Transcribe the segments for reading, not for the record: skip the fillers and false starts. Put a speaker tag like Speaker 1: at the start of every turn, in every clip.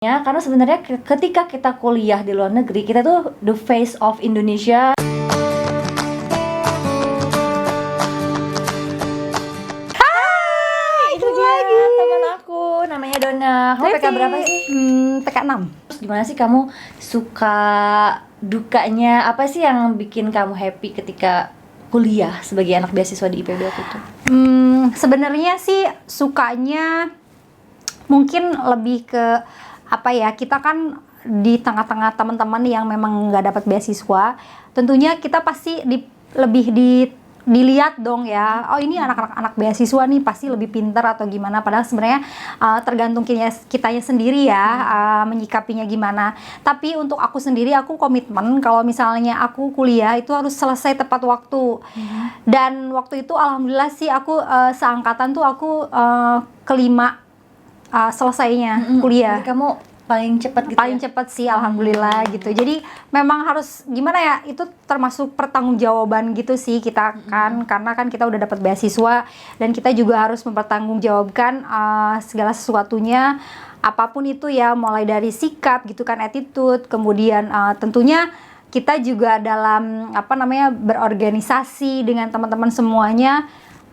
Speaker 1: Ya, karena sebenarnya ketika kita kuliah di luar negeri, kita tuh the face of Indonesia. Hai, itu dia teman aku, namanya Donna. Kamu PK berapa sih?
Speaker 2: PK 6.
Speaker 1: Terus gimana sih kamu suka dukanya? Apa sih yang bikin kamu happy ketika kuliah sebagai anak beasiswa di IPB waktu itu?
Speaker 2: Sebenarnya sih sukanya mungkin lebih ke apa ya, kita kan di tengah-tengah teman-teman yang memang nggak dapat beasiswa, tentunya kita pasti lebih dilihat dong ya, oh ini anak-anak beasiswa nih pasti lebih pintar atau gimana, padahal sebenarnya tergantung kitanya sendiri ya, menyikapinya gimana. Tapi untuk aku sendiri, aku komitmen kalau misalnya aku kuliah itu harus selesai tepat waktu. Dan waktu itu alhamdulillah sih aku seangkatan tuh aku kelima selesainya kuliah.
Speaker 1: Jadi kamu paling cepat gitu
Speaker 2: Paling
Speaker 1: ya?
Speaker 2: cepat sih alhamdulillah gitu. Jadi memang harus gimana ya, itu termasuk pertanggungjawaban gitu sih kita kan, karena kan kita udah dapat beasiswa dan kita juga harus mempertanggungjawabkan segala sesuatunya, apapun itu ya, mulai dari sikap gitu kan, attitude, kemudian tentunya kita juga dalam berorganisasi dengan teman-teman semuanya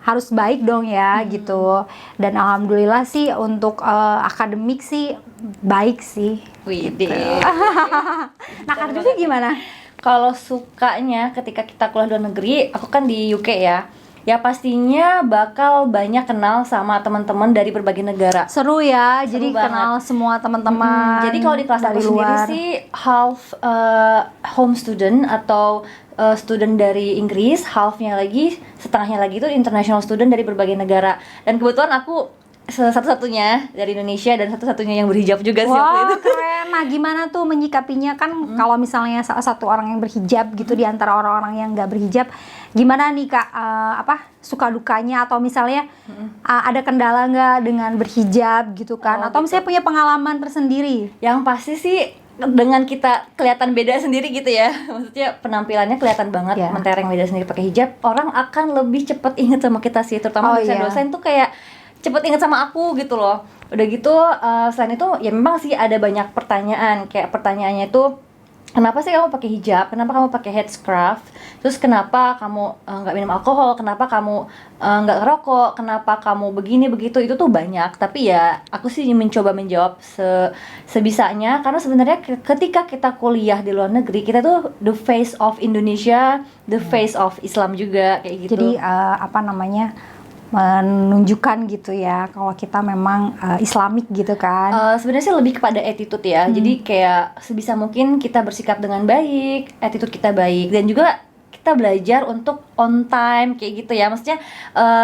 Speaker 2: harus baik dong ya gitu. Dan alhamdulillah sih untuk akademik sih baik sih.
Speaker 1: Widih.
Speaker 2: Nah, Kardusnya gimana?
Speaker 1: Kalau sukanya ketika kita kuliah di luar negeri, aku kan di UK ya. Ya pastinya bakal banyak kenal sama teman-teman dari berbagai negara.
Speaker 2: Seru ya, jadi
Speaker 1: banget.
Speaker 2: kenal semua teman-teman.
Speaker 1: Jadi kalau di kelas aku
Speaker 2: dari
Speaker 1: sendiri
Speaker 2: luar.
Speaker 1: sih half home student atau student dari Inggris, halfnya lagi, setengahnya lagi itu international student dari berbagai negara. Dan kebetulan aku satu-satunya dari Indonesia dan satu-satunya yang berhijab juga sih waktu itu.
Speaker 2: Keren. Nah, gimana tuh menyikapinya kan kalau misalnya salah satu orang yang berhijab gitu di antara orang-orang yang nggak berhijab, gimana nih Kak, suka dukanya atau misalnya ada kendala nggak dengan berhijab gitu kan? Atau misalnya punya pengalaman tersendiri?
Speaker 1: Yang pasti sih dengan kita kelihatan beda sendiri gitu ya, maksudnya penampilannya kelihatan banget, mentereng beda sendiri pakai hijab, orang akan lebih cepet inget sama kita sih, terutama dosen-dosen tuh kayak cepet inget sama aku gitu loh. Udah gitu selain itu ya memang sih ada banyak pertanyaan, kayak pertanyaannya itu kenapa sih kamu pakai hijab, kenapa kamu pakai headscarf, terus kenapa kamu nggak minum alkohol, kenapa kamu nggak ngerokok, kenapa kamu begini begitu, itu tuh banyak. Tapi ya aku sih mencoba menjawab sebisanya, karena sebenarnya ketika kita kuliah di luar negeri, kita tuh the face of Indonesia, the face of Islam juga kayak gitu.
Speaker 2: Jadi menunjukkan gitu ya kalau kita memang Islamik gitu kan.
Speaker 1: Sebenarnya sih lebih kepada attitude ya. Jadi kayak sebisa mungkin kita bersikap dengan baik, attitude kita baik, dan juga kita belajar untuk on time kayak gitu ya. Maksudnya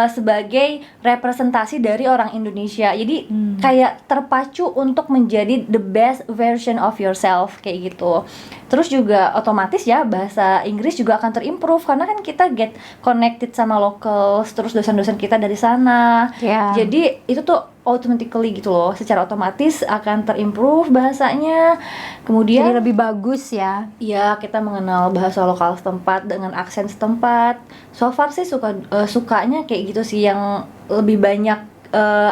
Speaker 1: sebagai representasi dari orang Indonesia. Jadi kayak terpacu untuk menjadi the best version of yourself kayak gitu. Terus juga otomatis ya bahasa Inggris juga akan terimprove karena kan kita get connected sama locals, terus dosen-dosen kita dari sana. Jadi itu tuh automatically gitu loh, secara otomatis akan terimprove bahasanya. Kemudian
Speaker 2: jadi lebih bagus ya.
Speaker 1: Iya, kita mengenal bahasa lokal setempat dengan aksen setempat. So far sih sukanya kayak gitu sih, yang lebih banyak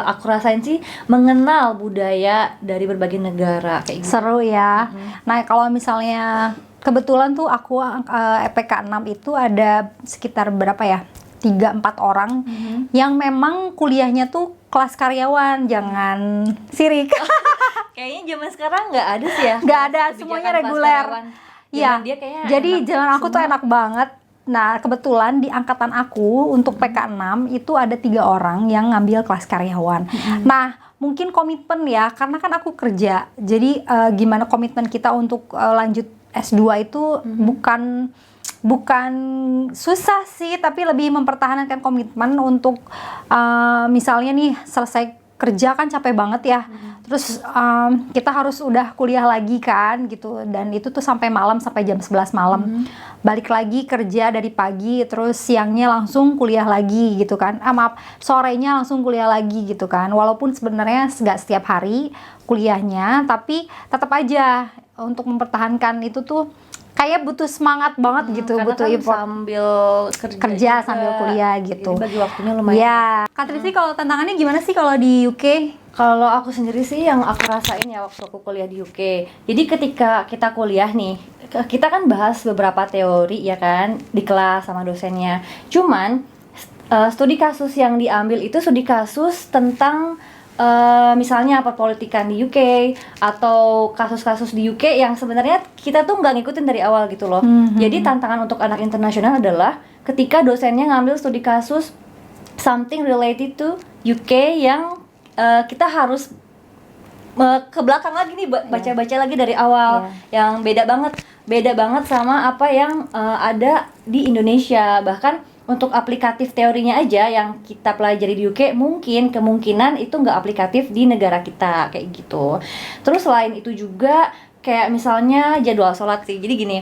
Speaker 1: aku rasain sih mengenal budaya dari berbagai negara kayak gitu.
Speaker 2: Seru ya. Nah, kalau misalnya kebetulan tuh aku EPK 6 itu ada sekitar berapa ya? 3-4 orang yang memang kuliahnya tuh kelas karyawan, jangan sirik.
Speaker 1: Kayaknya zaman sekarang nggak ada sih ya.
Speaker 2: Nggak ada, semuanya reguler. Iya. Jadi zaman aku tuh enak banget. Nah, kebetulan di angkatan aku untuk PK 6 itu ada 3 orang yang ngambil kelas karyawan. Nah, mungkin komitmen ya, karena kan aku kerja. Jadi gimana komitmen kita untuk lanjut S2 itu bukan susah sih, tapi lebih mempertahankan komitmen untuk misalnya nih selesai kerja kan capek banget ya, terus kita harus udah kuliah lagi kan gitu, dan itu tuh sampai malam, sampai jam 11 malam, balik lagi kerja dari pagi, terus siangnya langsung kuliah lagi gitu kan, sorenya langsung kuliah lagi gitu kan, walaupun sebenarnya nggak setiap hari kuliahnya, tapi tetap aja untuk mempertahankan itu tuh kayak butuh semangat banget gitu, butuh
Speaker 1: kan
Speaker 2: effort
Speaker 1: sambil
Speaker 2: kerja sambil kuliah gitu.
Speaker 1: Jadi bagi waktunya lumayan.
Speaker 2: Ya, Kak Trisi, kalau tantangannya gimana sih kalau di UK?
Speaker 1: Kalau aku sendiri sih yang aku rasain ya waktu aku kuliah di UK. Jadi ketika kita kuliah nih, kita kan bahas beberapa teori ya kan di kelas sama dosennya. Cuman studi kasus yang diambil itu studi kasus tentang misalnya perpolitikan di UK atau kasus-kasus di UK yang sebenarnya kita tuh nggak ngikutin dari awal gitu loh. Jadi tantangan untuk anak internasional adalah ketika dosennya ngambil studi kasus something related to UK yang kita harus ke belakang lagi nih baca-baca lagi dari awal, yang beda banget sama apa yang ada di Indonesia. Bahkan untuk aplikatif teorinya aja yang kita pelajari di UK mungkin kemungkinan itu nggak aplikatif di negara kita kayak gitu. Terus selain itu juga kayak misalnya jadwal sholat sih. Jadi gini,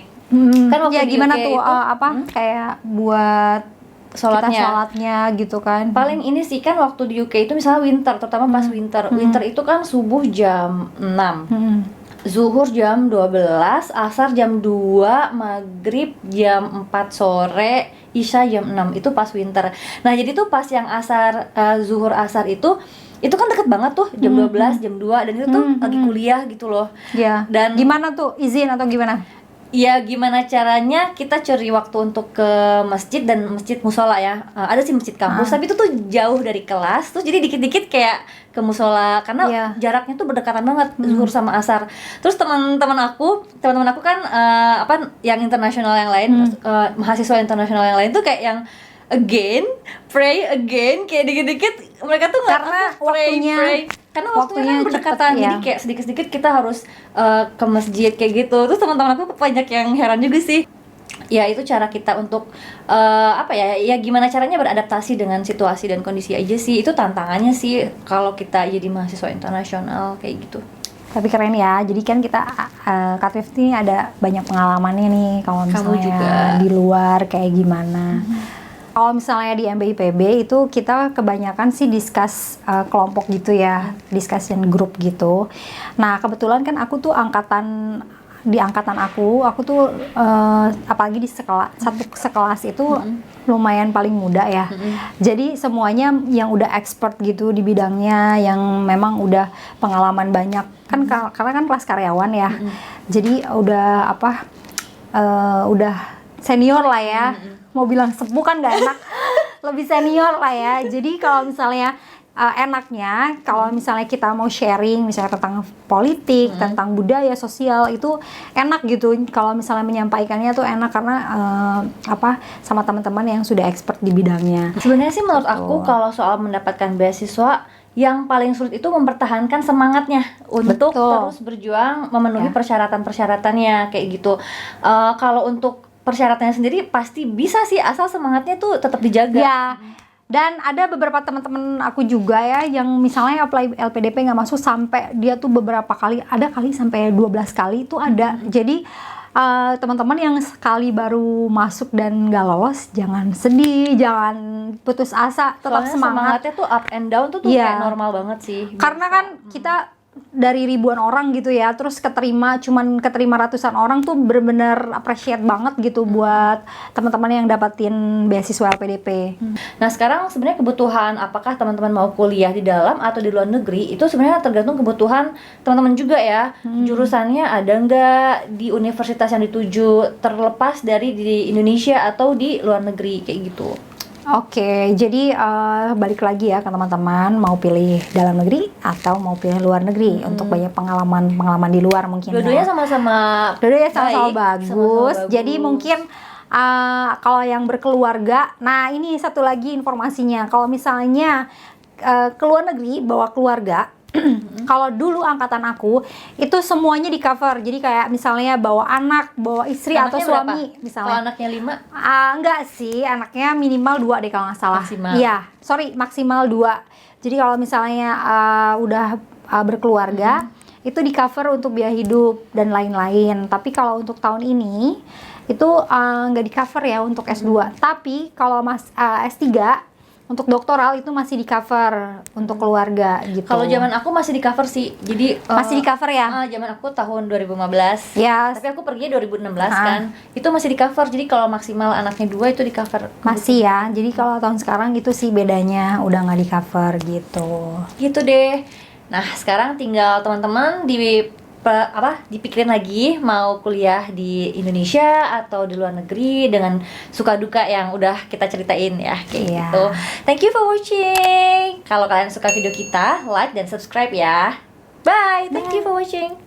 Speaker 1: kan waktu
Speaker 2: ya
Speaker 1: di
Speaker 2: gimana
Speaker 1: UK
Speaker 2: tuh
Speaker 1: itu,
Speaker 2: kayak buat sholatnya gitu kan.
Speaker 1: Paling ini sih kan waktu di UK itu misalnya winter, terutama pas winter itu kan subuh jam 6, zuhur jam 12, asar jam 2, maghrib jam 4 sore, isya jam 6, itu pas winter. Nah jadi tuh pas yang asar, zuhur asar itu kan deket banget tuh jam 12, jam 2, dan itu tuh lagi kuliah gitu loh.
Speaker 2: Ya. Dan gimana tuh, izin atau gimana?
Speaker 1: Ya gimana caranya kita cari waktu untuk ke masjid, dan masjid musola ya, ada sih masjid kampus tapi itu tuh jauh dari kelas, terus jadi dikit-dikit kayak ke musola karena jaraknya tuh berdekatan banget zuhur sama asar. Terus teman-teman aku kan yang internasional yang lain, mahasiswa internasional yang lain tuh kayak yang pray again, kayak dikit-dikit mereka tuh nggak pray karena waktunya kan berdekatan, jadi kayak sedikit-sedikit kita harus ke masjid kayak gitu. Terus teman-teman aku banyak yang heran juga sih. Ya itu cara kita untuk ya gimana caranya beradaptasi dengan situasi dan kondisi aja sih. Itu tantangannya sih kalau kita jadi mahasiswa internasional kayak gitu.
Speaker 2: Tapi keren ya, jadi kan kita Kak ini ada banyak pengalamannya nih kalau misalnya juga di luar kayak gimana. Kalau misalnya di MBIPB itu kita kebanyakan sih discuss kelompok gitu ya, discussion group gitu. Nah kebetulan kan aku tuh di angkatan aku tuh apalagi di satu sekelas itu lumayan paling muda ya. Jadi semuanya yang udah expert gitu di bidangnya, yang memang udah pengalaman banyak kan, karena kan kelas karyawan ya. Jadi udah udah senior lah ya. Mau bilang sepuh kan gak enak, lebih senior lah ya. Jadi kalau misalnya enaknya kalau misalnya kita mau sharing misalnya tentang politik, tentang budaya, sosial, itu enak gitu kalau misalnya menyampaikannya tuh enak karena sama teman-teman yang sudah expert di bidangnya.
Speaker 1: Sebenarnya sih menurut aku kalau soal mendapatkan beasiswa yang paling sulit itu mempertahankan semangatnya untuk terus berjuang memenuhi persyaratan-persyaratannya kayak gitu. Kalau untuk persyaratannya sendiri pasti bisa sih asal semangatnya tuh tetap dijaga.
Speaker 2: Ya. Dan ada beberapa teman-teman aku juga ya yang misalnya apply LPDP nggak masuk sampai dia tuh beberapa kali, ada kali sampai 12 kali itu ada. Jadi teman-teman yang sekali baru masuk dan nggak lolos, jangan sedih, jangan putus asa, tetap
Speaker 1: semangatnya tuh up and down tuh kayak normal banget sih.
Speaker 2: Karena kan kita dari ribuan orang gitu ya, terus keterima ratusan orang tuh bener-bener appreciate banget gitu buat teman-teman yang dapatin beasiswa LPDP.
Speaker 1: Nah sekarang sebenarnya kebutuhan apakah teman-teman mau kuliah di dalam atau di luar negeri itu sebenarnya tergantung kebutuhan teman-teman juga ya. Jurusannya ada nggak di universitas yang dituju, terlepas dari di Indonesia atau di luar negeri kayak gitu.
Speaker 2: Oke, jadi balik lagi ya ke teman-teman, mau pilih dalam negeri atau mau pilih luar negeri untuk banyak pengalaman di luar mungkin.
Speaker 1: Dua-duanya sama-sama
Speaker 2: bagus. Jadi mungkin kalau yang berkeluarga, nah ini satu lagi informasinya, kalau misalnya ke luar negeri bawa keluarga. Kalau dulu angkatan aku itu semuanya di cover, jadi kayak misalnya bawa anak, bawa istri anaknya atau suami berapa? Misalnya.
Speaker 1: Kalau anaknya 5?
Speaker 2: Enggak sih, anaknya minimal 2 deh kalau nggak salah. Maksimal 2. Jadi kalau misalnya udah berkeluarga itu di cover untuk biaya hidup dan lain-lain. Tapi kalau untuk tahun ini itu nggak di cover ya untuk S2. Tapi kalau S3 untuk doktoral itu masih di cover untuk keluarga gitu.
Speaker 1: Kalau zaman aku masih di cover sih. Jadi
Speaker 2: masih di cover ya?
Speaker 1: Zaman aku tahun 2015.
Speaker 2: Ya.
Speaker 1: Tapi aku pergi 2016 kan. Itu masih di cover. Jadi kalau maksimal anaknya 2 itu di cover.
Speaker 2: Masih ya. Jadi kalau tahun sekarang itu sih bedanya udah nggak di cover gitu.
Speaker 1: Gitu deh. Nah, sekarang tinggal teman-teman dipikirin lagi mau kuliah di Indonesia atau di luar negeri dengan suka duka yang udah kita ceritain ya, kayak gitu. Thank you for watching. Kalau kalian suka video kita, like dan subscribe ya. Bye. Thank you for watching.